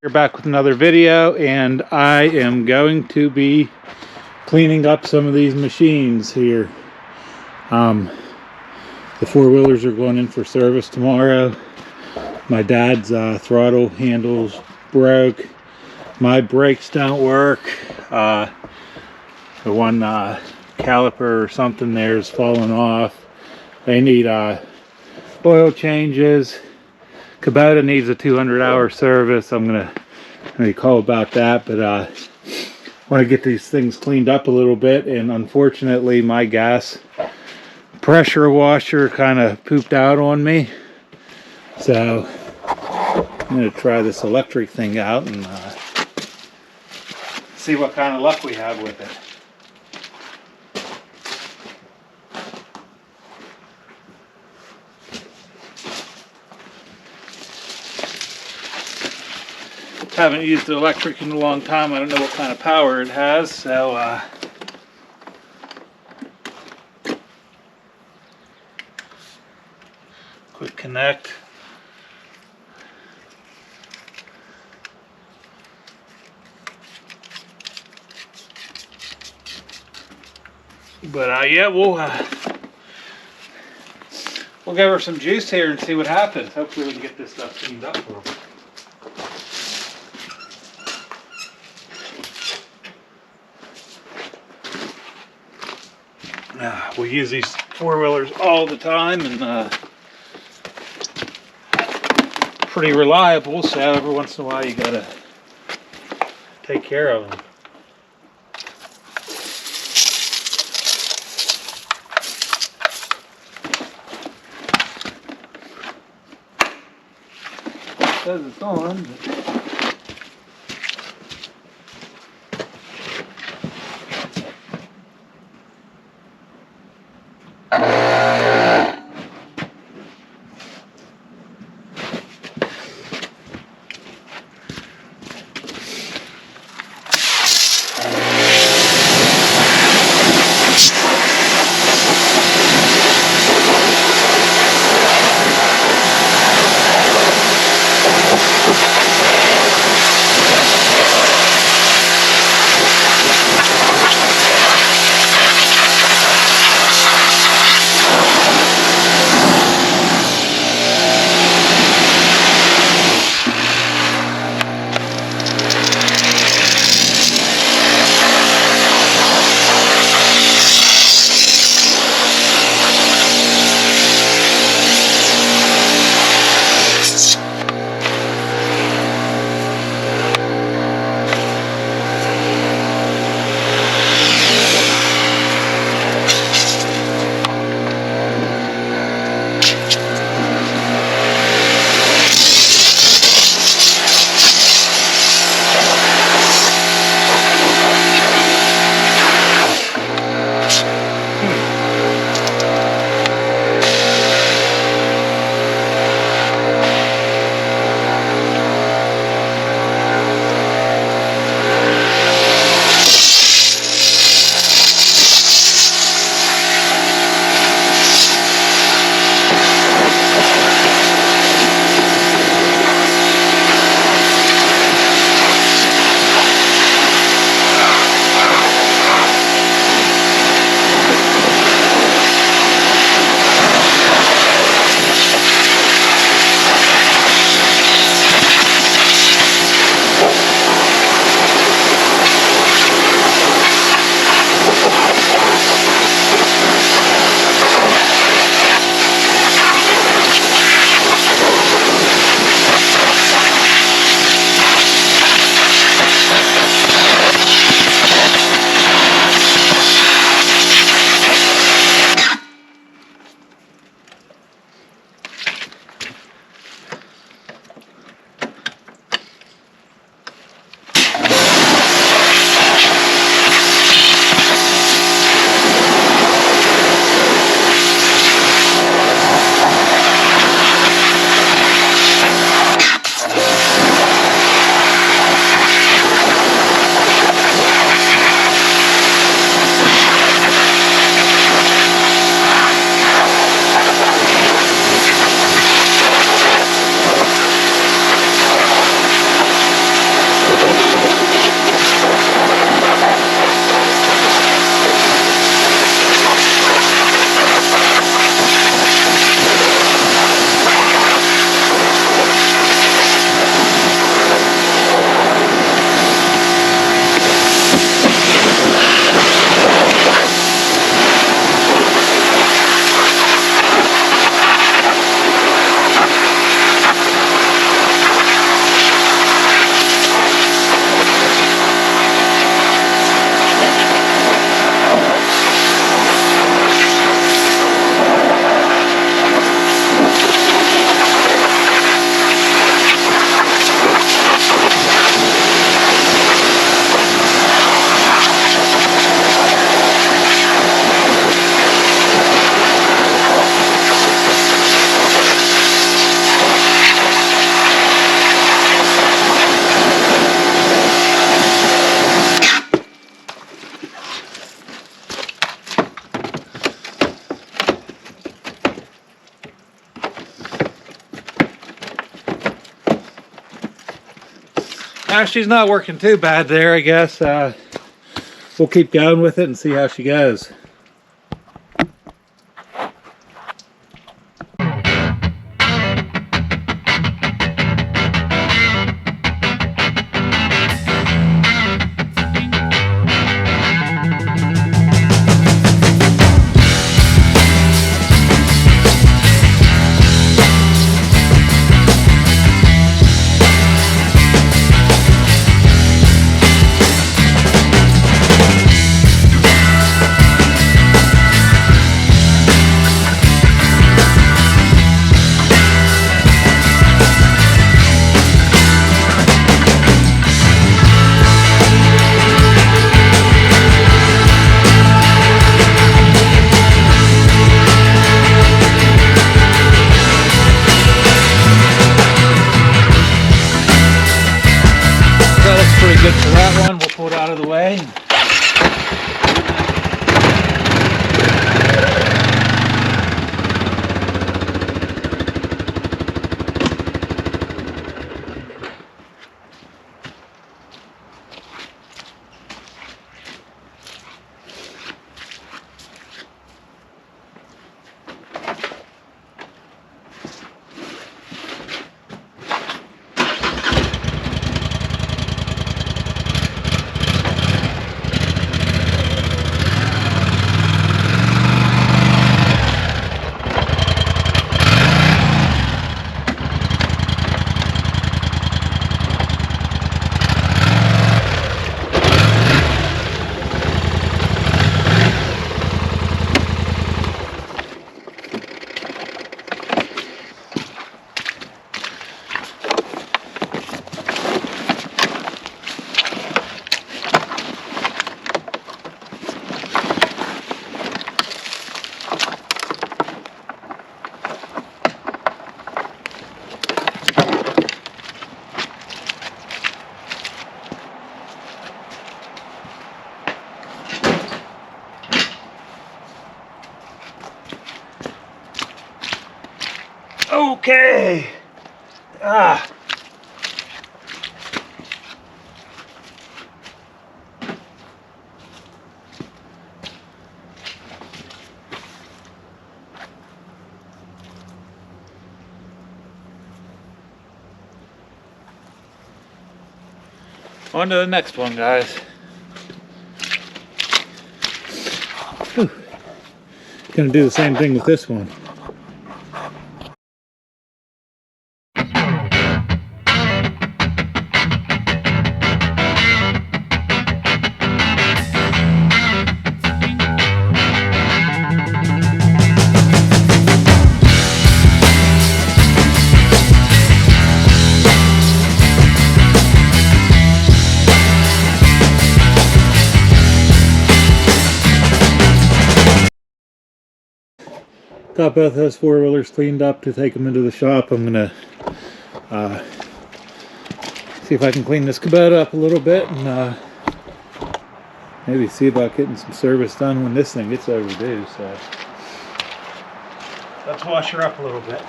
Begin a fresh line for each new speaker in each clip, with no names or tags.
We're back with another video, and I am going to be cleaning up some of these machines here. The four-wheelers are going in for service tomorrow. My dad's throttle handles broke. My brakes don't work. The one caliper or something there is falling off. They need oil changes. Kubota needs a 200-hour service. I'm gonna call about that, but want to get these things cleaned up a little bit. And unfortunately, my gas pressure washer kind of pooped out on me, so I'm gonna try this electric thing out and see what kind of luck we have with it. Haven't used the electric in a long time. I don't know what kind of power it has, so quick connect. But yeah, we'll give her some juice here and see what happens. Hopefully we can get this stuff cleaned up for her. We use these four-wheelers all the time, and pretty reliable, so every once in a while you gotta take care of them. It says it's on, but She's not working too bad there, I guess. We'll keep going with it and see how she goes. Pretty good for that one. We'll pull it out of the way. Okay. On to the next one, guys. Whew. Gonna do the same thing with this one. Got both those four-wheelers cleaned up to take them into the shop. I'm gonna see if I can clean this Kubota up a little bit and maybe see about getting some service done when this thing gets overdue. So let's wash her up a little bit.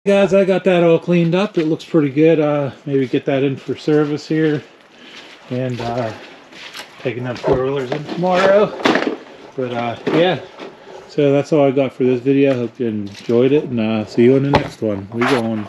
Guys, I got that all cleaned up. It looks pretty good. Maybe get that in for service here, and taking them four-wheelers in tomorrow. But yeah, so that's all I got for this video. Hope you enjoyed it, and see you in the next one. We going.